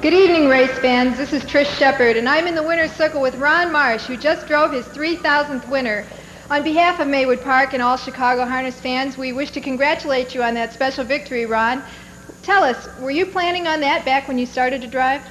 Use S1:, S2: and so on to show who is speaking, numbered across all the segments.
S1: Good evening, race fans. This is Tricia Shepard, and I'm in the winner's circle with Ron Marsh, who just drove his 3,000th winner. On behalf of Maywood Park and all Chicago Harness fans, we wish to congratulate you on that special victory, Ron. Tell us, were you planning on that back when you started to drive?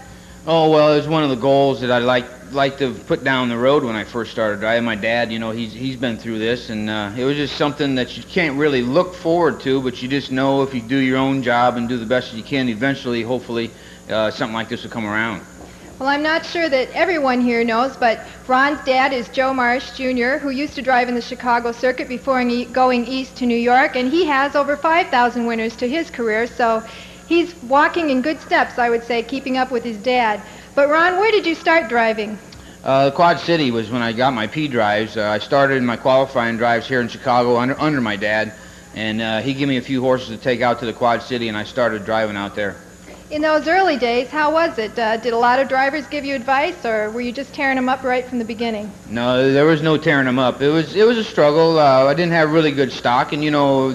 S2: Oh, well, it was one of the goals that I like to put down the road when I first started driving. My dad, you know, he's been through this, and it was just something that you can't really look forward to, but you just know if you do your own job and do the best you can, eventually, hopefully, something like this will come around.
S1: Well, I'm not sure that everyone here knows, but Ron's dad is Joe Marsh, Jr., who used to drive in the Chicago circuit before going east to New York, and he has over 5,000 winners to his career, so he's walking in good steps, I would say, keeping up with his dad. But Ron, where did you start driving?
S2: Quad City was when I got my P drives. I started my qualifying drives here in Chicago under my dad, and he gave me a few horses to take out to the Quad City, and I started driving out there.
S1: In those early days, how was it? Did a lot of drivers give you advice, or were you just tearing them up right from the beginning?
S2: No, there was no tearing them up. It was a struggle. I didn't have really good stock, and you know,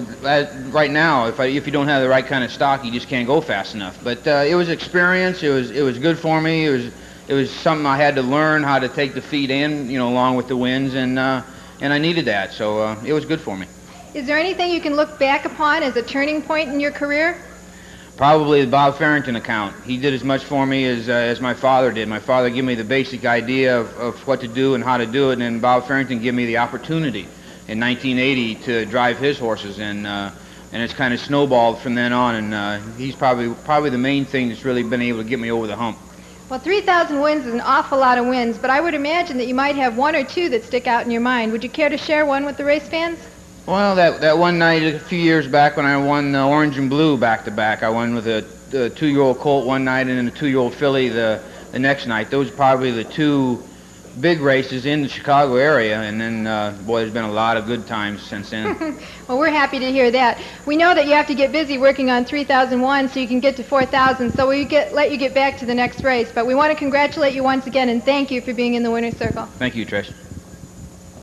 S2: right now, if you don't have the right kind of stock, you just can't go fast enough. But it was experience. It was good for me. It was something I had to learn how to take the feet in, you know, along with the winds, and I needed that. So it was good for me.
S1: Is there anything you can look back upon as a turning point in your career?
S2: Probably the Bob Farrington account. He did as much for me as my father did. My father gave me the basic idea of what to do and how to do it, and then Bob Farrington gave me the opportunity in 1980 to drive his horses, and it's kind of snowballed from then on, and he's probably the main thing that's really been able to get me over the hump.
S1: Well, 3,000 wins is an awful lot of wins, but I would imagine that you might have one or two that stick out in your mind. Would you care to share one with the race fans?
S2: Well, that one night a few years back when I won Orange and Blue back-to-back, I won with a 2-year-old colt one night and then a 2-year-old filly the next night. Those are probably the two big races in the Chicago area, and then, boy, there's been a lot of good times since then.
S1: Well, we're happy to hear that. We know that you have to get busy working on 3001 so you can get to 4,000, so we'll let you get back to the next race. But we want to congratulate you once again and thank you for being in the winner's circle.
S2: Thank you, Trish.